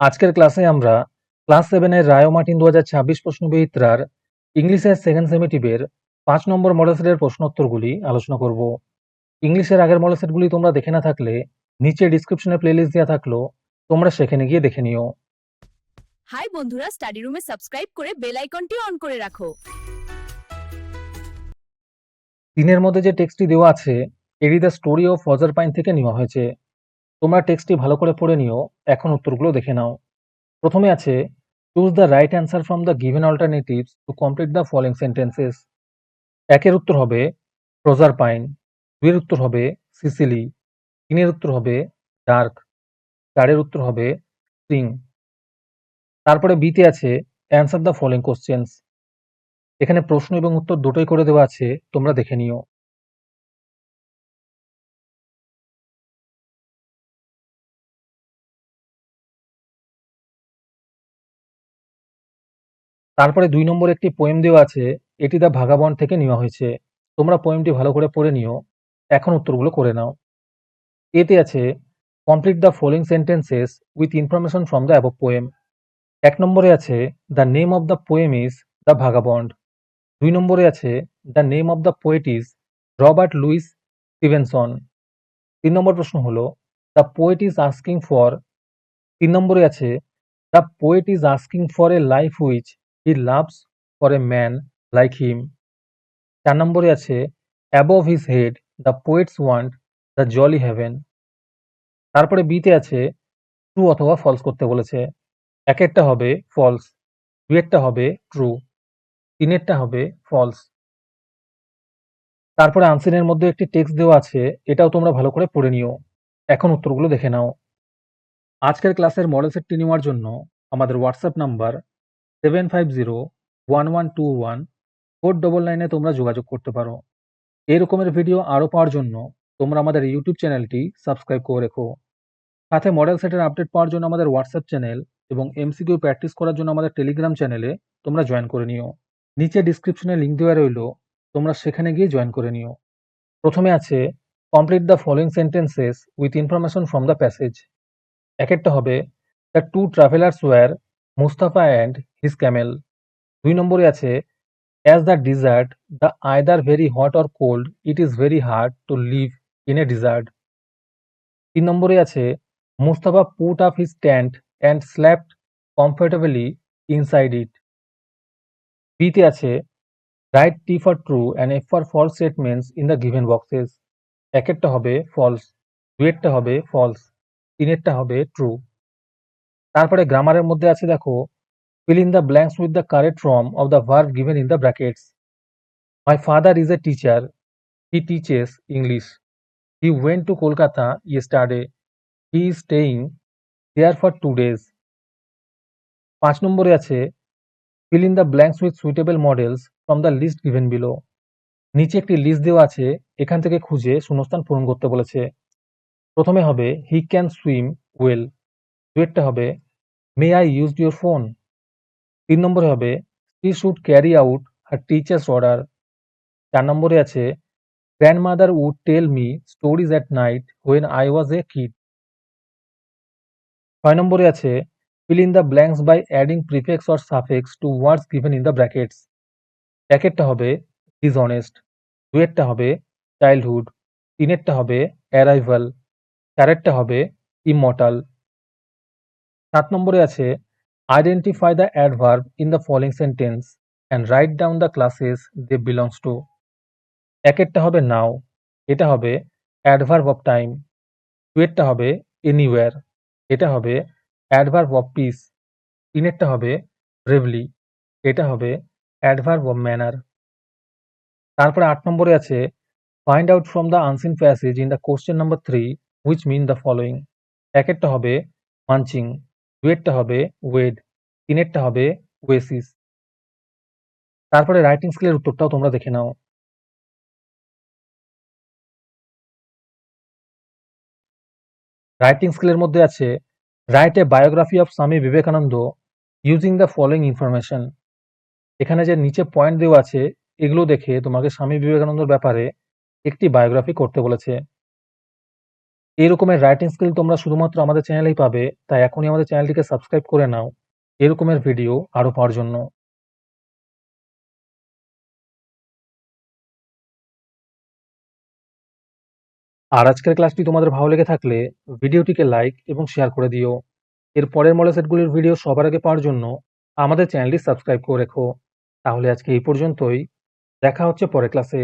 আজকের ক্লাসে আমরা ক্লাস 7 এর রায় ও মার্টিন 2026 প্রশ্নবিচিত্রার ইংলিশের সেকেন্ড সেমিটিভের 5 নম্বর মডেল সেটের প্রশ্নোত্তরগুলি আলোচনা করব। ইংলিশের আগের মডেল সেটগুলি তোমরা দেখে না থাকলে নিচে ডিসক্রিপশনে প্লেলিস্ট দেওয়া থাকলো, তোমরা সেখানে গিয়ে দেখে নিও। হাই বন্ধুরা, স্টাডি রুমে সাবস্ক্রাইব করে বেল আইকনটি অন করে রাখো। 3 এর মধ্যে যে টেক্সটটি দেওয়া আছে এটি দ্য স্টোরি অফ ফজার পাইন থেকে নেওয়া হয়েছে। তোমরা টেক্সটটি ভালো করে পড়ে নিও, এখন উত্তরগুলো দেখে নাও। প্রথমে আছে choose the right answer from the given alternatives to complete the following sentences. একের উত্তর হবে ফ্রোজার পাইন, দুইয়ের উত্তর হবে সিসিলি, তিনের উত্তর হবে ডার্ক, চারের উত্তর হবে স্প্রিং। তারপরে বিতে আছে অ্যান্সার দ্য ফলোইং কোশ্চেন্স। এখানে প্রশ্ন এবং উত্তর দুটোই করে দেওয়া আছে, তোমরা দেখে নিও। তারপরে 2 নম্বরে একটি পোয়েম দেওয়া আছে, এটি দ্য ভাগাবন্ড থেকে নেওয়া হয়েছে। তোমরা পোয়েমটি ভালো করে পড়ে নিও, এখন উত্তরগুলো করে নাও। এতে আছে complete the following sentences with information from the above poem. 1 নম্বরে আছে the name of the poem is the vagabond. 2 নম্বরে আছে the name of the poet is Robert Louis Stevenson. 3 নম্বর প্রশ্ন হলো the poet is asking for. 3 নম্বরে আছে the poet is asking for a life which he loves for a man like him. 4 নম্বরে আছে above his head the poets want the jolly heaven. তারপরে বিতে আছে ট্রু অথবা ফলস করতে বলেছে। একেরটা হবে ফলস, দুইয়েরটা হবে ট্রু, তিনেরটা হবে ফলস। তারপরে আনসিনের মধ্যে একটি টেক্সট দেওয়া আছে, এটাও তোমরা ভালো করে পড়ে নিও, এখন উত্তরগুলো দেখে নাও। আজকের ক্লাসের মডেল সেটটি নেওয়ার জন্য আমাদের হোয়াটসঅ্যাপ নাম্বার 750111 তোমরা যোগাযোগ করতে পারো। এই রকমের ভিডিও আরও পাওয়ার জন্য তোমরা আমাদের ইউটিউব চ্যানেলটি সাবস্ক্রাইব করে রেখো। সাথে মডেল সেটের আপডেট পাওয়ার জন্য আমাদের হোয়াটসঅ্যাপ চ্যানেল এবং এমসিকিউ প্র্যাকটিস করার জন্য আমাদের টেলিগ্রাম চ্যানেলে তোমরা জয়েন করে নিও। নিচে ডিসক্রিপশনে লিঙ্ক দেওয়া রইলো, তোমরা সেখানে গিয়ে জয়েন করে নিও। প্রথমে আছে complete the following sentences with information from the passage. একেরটা হবে the two travellers were Mustafa and his camel. 2 নম্বরে আছে as the desert the either very hot or cold it is very hard to live in a desert. 3 নম্বরে আছে Mustafa put up his tent and slapped comfortably inside it. বিতে আছে write T for true and F for false statements in the given boxes. একেরটা হবে false, দুইয়েরটা হবে false, তিনেরটা হবে true. তারপরে গ্রামারের মধ্যে আছে দেখো fill in the blanks with the correct form of the verb given in the brackets. My father is a teacher. He teaches English. He went to Kolkata yesterday. He is staying there for 2 days. 5 নম্বরে আছে fill in the blanks with suitable models from the list given below. নিচে একটি list দেওয়া আছে, এখান থেকে খুঁজে শূন্যস্থান পূরণ করতে বলেছে। প্রথমে হবে হি ক্যান সুইম ওয়েল, দুয়েরটা হবে may I use your phone. 3 নম্বরে হবে she should carry out her teacher's order। 4 নম্বরে আছে grandmother would tell me stories at night when I was a kid। 6 নম্বরে আছে fill in the blanks by adding prefix or suffix to words given in the brackets। একেরটা হবে dishonest, দুয়েরটা হবে childhood, তিনেরটা হবে arrival, চারেরটা হবে immortal। 7 নম্বরে আছে identify the adverb in the following sentence and write down the classes they belongs to। একেরটা হবে নাও, এটা হবে adverb of time, দুয়েরটা হবে এনিওয়্যার, এটা হবে অ্যাডভার্ব অফ পিস, তিনেরটা হবে ব্রেভলি, এটা হবে অ্যাডভার্ব অফ ম্যানার। তারপরে 8 নম্বরে আছে find out from the unseen passage in the question number 3 which mean the following. একেরটা হবে মানচিং, দুয়েরটা হবে ওয়েড, তিনেরটা হবে ওয়েসিস। তারপরে রাইটিং স্কিলের উত্তরটাও তোমরা দেখে নাও। রাইটিং স্কিলের মধ্যে আছে write a biography of Swami Vivekananda using the following information. এখানে যে নিচে পয়েন্ট দেওয়া আছে এগুলো দেখে তোমাকে স্বামী বিবেকানন্দর ব্যাপারে একটি বায়োগ্রাফি করতে বলেছে। এই রকমের রাইটিং স্কিল তোমরা শুধুমাত্র আমাদের চ্যানেলেই পাবে, তাই এখনই আমাদের চ্যানেলটিকে সাবস্ক্রাইব করে নাও এই রকমের ভিডিও আরও পাওয়ার জন্য। আর আজকের ক্লাসটি তোমাদের ভালো লেগে থাকলে ভিডিওটিকে লাইক এবং শেয়ার করে দিও। এর পরের মডেল সেটগুলির ভিডিও সবার আগে পাওয়ার জন্য আমাদের চ্যানেলটি সাবস্ক্রাইব করে রেখো। তাহলে আজকে এই পর্যন্তই, দেখা হচ্ছে পরের ক্লাসে।